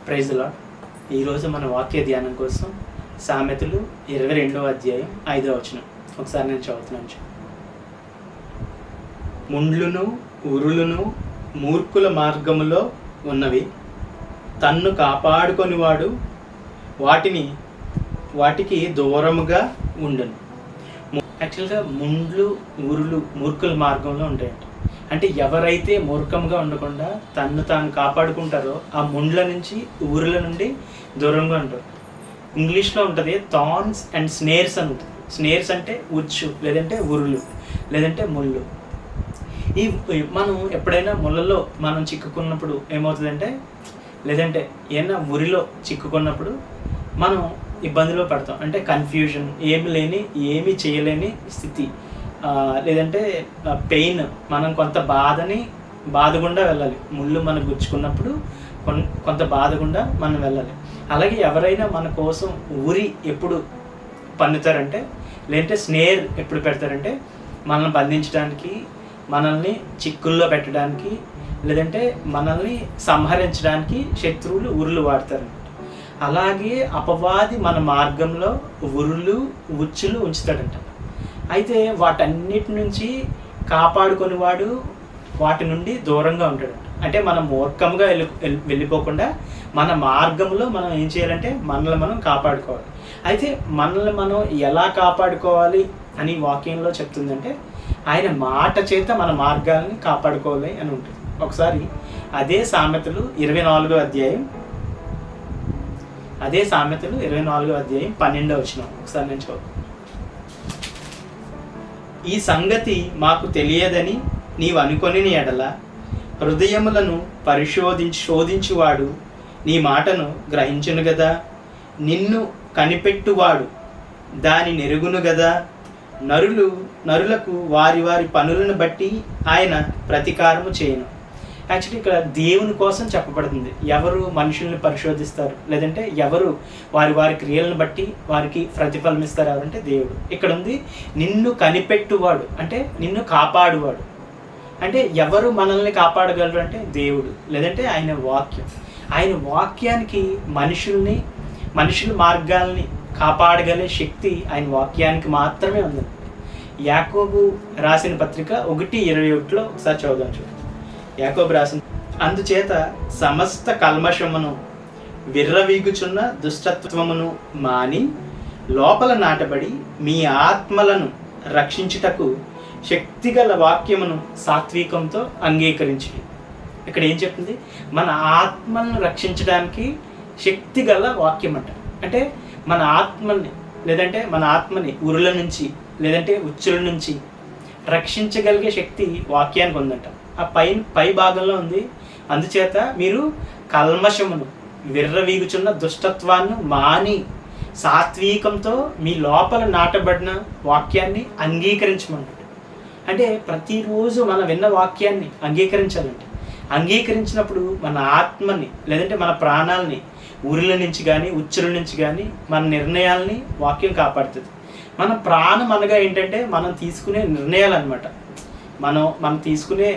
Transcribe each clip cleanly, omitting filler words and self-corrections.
Praise the lord. ఈరోజు మన వాక్య ధ్యానం కోసం సామెతలు 22వ అధ్యాయం 5వ వచనం ఒకసారి నేను చదువుతున్నాను. ముండ్లును ఉరులును మూర్ఖుల మార్గములో ఉన్నవి, తన్ను కాపాడుకొనివాడు వాటికి దూరముగా ఉండును. యాక్చువల్గా ముండ్లు ఉరులు మూర్ఖుల మార్గంలో ఉంటాయంట. అంటే ఎవరైతే మూర్ఖంగా ఉండకుండా తన్ను తాను కాపాడుకుంటారో ఆ ముండ్ల నుంచి ఊరుల నుండి దూరంగా ఉంటారు. ఇంగ్లీష్లో ఉంటుంది థార్న్స్ అండ్ స్నేర్స్ అని ఉంటుంది. స్నేర్స్ అంటే ఉచ్చు, లేదంటే ఉరులు, లేదంటే ముళ్ళు. ఈ మనం ఎప్పుడైనా ముళ్ళలో మనం చిక్కుకున్నప్పుడు ఏమవుతుందంటే, లేదంటే ఏమైనా ఉరిలో చిక్కుకున్నప్పుడు మనం ఇబ్బందిలో పడతాం. అంటే కన్ఫ్యూజన్, ఏమీ చేయలేని స్థితి, లేదంటే పెయిన్, మనం కొంత బాధ గుండా వెళ్ళాలి. ముళ్ళు మనం గుచ్చుకున్నప్పుడు కొంత బాధ గుండా మనం వెళ్ళాలి. అలాగే ఎవరైనా మన కోసం ఊరి ఎప్పుడు పన్నుతారంటే, లేదంటే స్నేర్ ఎప్పుడు పెడతారంటే, మనల్ని బంధించడానికి, మనల్ని చిక్కుల్లో పెట్టడానికి, లేదంటే మనల్ని సంహరించడానికి శత్రువులు ఉరులు వాడతారన్నమాట. అలాగే అపవాది మన మార్గంలో ఉరులు ఉచ్చులు ఉంచుతాడంట. అయితే వాటన్నిటి నుంచి కాపాడుకొని వాడు వాటి నుండి దూరంగా ఉంటాడు. అంటే మనం మూర్ఖంగా వెళ్ళిపోకుండా మన మార్గంలో మనం ఏం చేయాలంటే మనల్ని మనం కాపాడుకోవాలి. అయితే మనల్ని మనం ఎలా కాపాడుకోవాలి అని వాక్యంలో చెప్తుందంటే, ఆయన మాట చేత మన మార్గాలని కాపాడుకోవాలి అని ఉంటుంది. ఒకసారి అదే సామెతలు 24వ అధ్యాయం 12వ వచనం ఒకసారి నేను చదువు. ఈ సంగతి మాకు తెలియదని నీవు అనుకొని ఎడల హృదయములను శోధించువాడు నీ మాటను గ్రహించును గదా. నిన్ను కనిపెట్టువాడు దాని నెరుగును గదా. నరులకు వారి పనులను బట్టి ఆయన ప్రతీకారము చేయను. యాక్చువల్లీ ఇక్కడ దేవుని కోసం చెప్పబడుతుంది. ఎవరు మనుషుల్ని పరిశోధిస్తారు, లేదంటే ఎవరు వారి క్రియలను బట్టి వారికి ప్రతిఫలం ఇస్తారు ఎవరంటే దేవుడు. ఇక్కడ ఉంది నిన్ను కనిపెట్టువాడు, అంటే నిన్ను కాపాడువాడు. అంటే ఎవరు మనల్ని కాపాడగలరు అంటే దేవుడు, లేదంటే ఆయన వాక్యం. ఆయన వాక్యానికి మనుషుల మార్గాల్ని కాపాడగలే శక్తి ఆయన వాక్యానికి మాత్రమే ఉంది. యాకోబు రాసిన పత్రిక 1:21 ఒకసారి చదువుదాం. చూడండి, యాకోబు రాసిన, అందుచేత సమస్త కల్మషమును విర్రవీగుచున్న దుష్టత్వమును మాని లోపల నాటబడి మీ ఆత్మలను రక్షించుటకు శక్తిగల వాక్యమును సాత్వికంతో అంగీకరించి. ఇక్కడ ఏం చెప్తుంది? మన ఆత్మలను రక్షించడానికి శక్తిగల వాక్యం అంట. అంటే మన ఆత్మని ఉరుల నుంచి, లేదంటే ఉచ్చుల నుంచి రక్షించగలిగే శక్తి వాక్యానికి ఉందంట. ఆ పై భాగంలో ఉంది, అందుచేత మీరు కల్మషమును విర్రవీగుచున్న దుష్టత్వాన్ని మాని సాత్వికంతో మీ లోపల నాటబడిన వాక్యాన్ని అంగీకరించమంటాడు. అంటే ప్రతిరోజు మనం విన్న వాక్యాన్ని అంగీకరించాలంటే, అంగీకరించినప్పుడు మన ఆత్మని, లేదంటే మన ప్రాణాలని ఊరిల నుంచి కానీ ఉచ్చుల నుంచి కానీ మన నిర్ణయాల్ని వాక్యం కాపాడుతుంది. మన ప్రాణం అనగా ఏంటంటే మనం తీసుకునే నిర్ణయాలు అనమాట. మనం తీసుకునే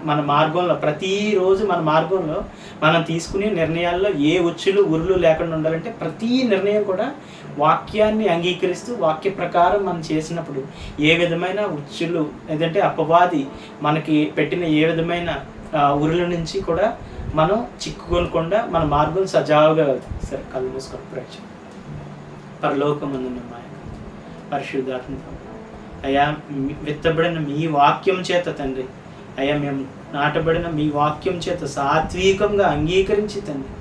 మన మార్గంలో, ప్రతిరోజు మన మార్గంలో మనం తీసుకునే నిర్ణయాల్లో ఏ ఉచ్చులు ఉరులు లేకుండా ఉండాలంటే ప్రతి నిర్ణయం కూడా వాక్యాన్ని అంగీకరిస్తూ వాక్య ప్రకారం మనం చేసినప్పుడు ఏ విధమైన ఉచ్చులు, లేదంటే అపవాది మనకి పెట్టిన ఏ విధమైన ఉరుల నుంచి కూడా మనం చిక్కుకొనకుండా మన మార్గం సజావుగా వెళ్తాం. సరే, కళ్ళు మూసుకొని ప్రయత్నం. పరలోకమందున్న మా పరిశుద్ధాత్మ అయ్యా, విత్తబడిన మీ వాక్యం చేత తండ్రి, అయ్యా మేము నాటబడిన మీ వాక్యం చేత సాత్వికంగా అంగీకరించి తండ్రి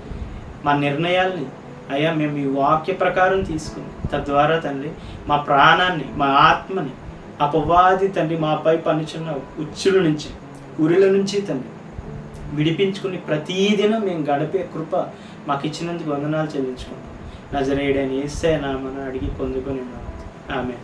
మా నిర్ణయాల్ని అయ్యా మేము ఈ వాక్య ప్రకారం తీసుకుని, తద్వారా తండ్రి మా ప్రాణాన్ని, మా ఆత్మని అపవాది తండ్రి మాపై పనిచున్న ఉచ్చుల నుంచి, ఉరిల నుంచి తండ్రి విడిపించుకుని ప్రతిదినం మేము గడిపే కృప మాకు ఇచ్చినందుకు వందనాలు చెల్లించుకుంటాం. నజరేయుడైన యేసయ్య నామమున అడిగి పొందుకొని ఆమేన్.